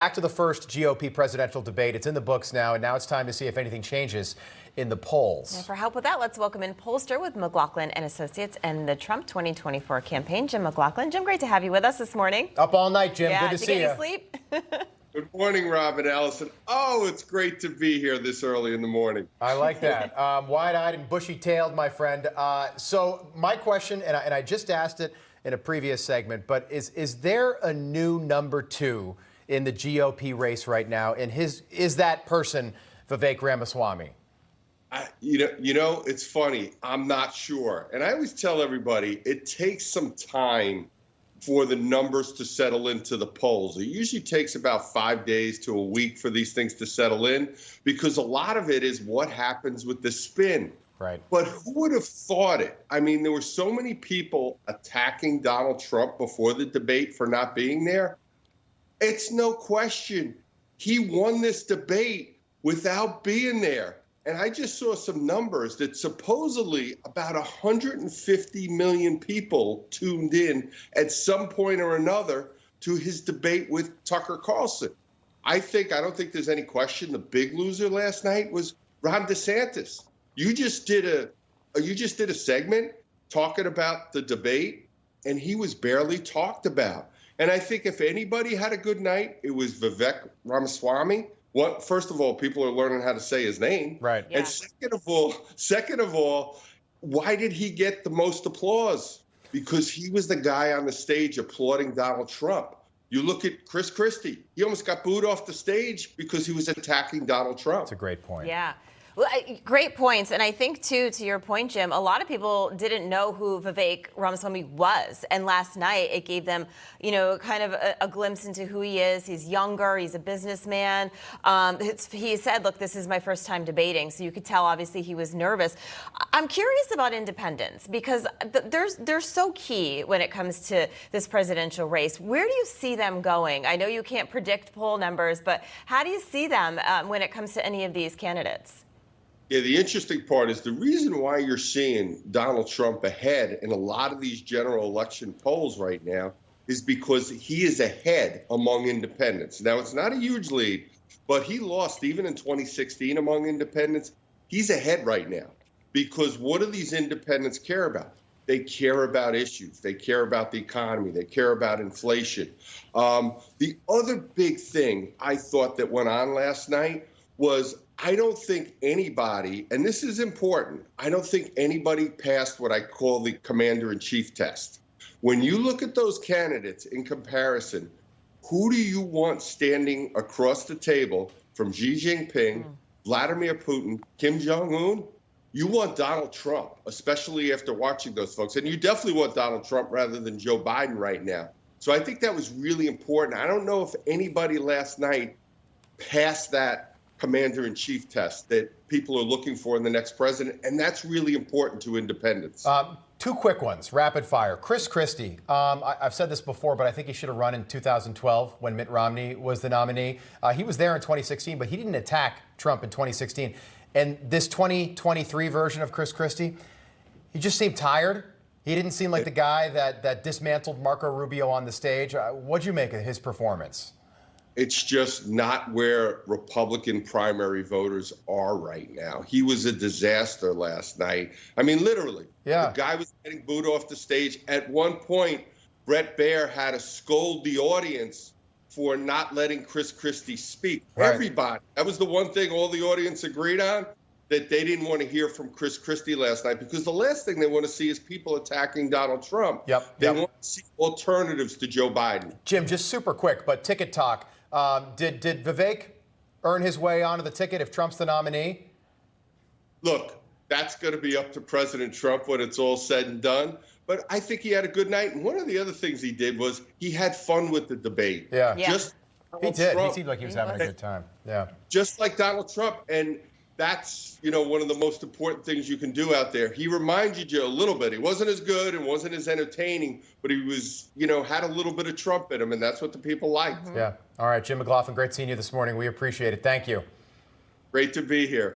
Back to the first GOP presidential debate. It's in the books now, and now it's time to see if anything changes in the polls. And for help with that, let's welcome in pollster with McLaughlin and Associates and the Trump 2024 campaign, Jim McLaughlin. Jim, great to have you with us this morning. Up all night, Jim. Yeah, good to see you. Did you get any sleep? Good morning, Rob and Allison. Oh, it's great to be here this early in the morning. I like that. Wide-eyed and bushy-tailed, my friend. So my question, and I just asked it in a previous segment, but is there a new number two in the GOP race right now? And is that person Vivek Ramaswamy? You know, it's funny. I'm not sure. And I always tell everybody it takes some time for the numbers to settle into the polls. It usually takes about 5 days to a week for these things to settle in, because a lot of it is what happens with the spin. Right. But who would have thought it? I mean, there were so many people attacking Donald Trump before the debate for not being there. It's no question he won this debate without being there. And I just saw some numbers that supposedly about 150 million people tuned in at some point or another to his debate with Tucker Carlson. I don't think there's any question the big loser last night was Ron DeSantis. You just did a segment talking about the debate, and he was barely talked about. And I think if anybody had a good night, it was Vivek Ramaswamy. First of all, people are learning how to say his name. Right. Yeah. And second of all, why did he get the most applause? Because he was the guy on the stage applauding Donald Trump. You look at Chris Christie. He almost got booed off the stage because he was attacking Donald Trump. That's a great point. Yeah. Well, great points. And I think, too, to your point, Jim, a lot of people didn't know who Vivek Ramaswamy was. And last night, it gave them, kind of a glimpse into who he is. He's younger. He's a businessman. He said, look, this is my first time debating. So you could tell, obviously, he was nervous. I'm curious about independents, because they're so key when it comes to this presidential race. Where do you see them going? I know you can't predict poll numbers, but how do you see them when it comes to any of these candidates? Yeah, the interesting part is the reason why you're seeing Donald Trump ahead in a lot of these general election polls right now is because he is ahead among independents. Now, it's not a huge lead, but he lost even in 2016 among independents. He's ahead right now because what do these independents care about? They care about issues. They care about the economy. They care about inflation. The other big thing I thought that went on last night was I don't think anybody, and this is important, I don't think anybody passed what I call the commander-in-chief test. When you look at those candidates in comparison, who do you want standing across the table from Xi Jinping, Vladimir Putin, Kim Jong-un? You want Donald Trump, especially after watching those folks. And you definitely want Donald Trump rather than Joe Biden right now. So I think that was really important. I don't know if anybody last night passed that commander-in-chief test that people are looking for in the next president, and that's really important to independents. Two quick ones, rapid fire. Chris Christie, I've said this before, but I think he should have run in 2012 when Mitt Romney was the nominee. He was there in 2016, but he didn't attack Trump in 2016. And this 2023 version of Chris Christie, he just seemed tired. He didn't seem like the guy that dismantled Marco Rubio on the stage. What'd you make of his performance? It's just not where Republican primary voters are right now. He was a disaster last night. I mean, literally. Yeah. The guy was getting booed off the stage. At one point, Brett Baer had to scold the audience for not letting Chris Christie speak. Right. Everybody. That was the one thing all the audience agreed on, that they didn't want to hear from Chris Christie last night, because the last thing they want to see is people attacking Donald Trump. They want to see alternatives to Joe Biden. Jim, just super quick, but ticket talk. Did Vivek earn his way onto the ticket if Trump's the nominee? Look, that's going to be up to President Trump when it's all said and done. But I think he had a good night. And one of the other things he did was he had fun with the debate. Yeah. Just He did. Trump. He seemed like he was having a good time. Yeah. Just like Donald Trump. And that's, one of the most important things you can do out there. He reminded you a little bit. He wasn't as good and wasn't as entertaining, but he was, had a little bit of Trump in him, and that's what the people liked. Yeah. All right, Jim McLaughlin, great seeing you this morning. We appreciate it. Thank you. Great to be here.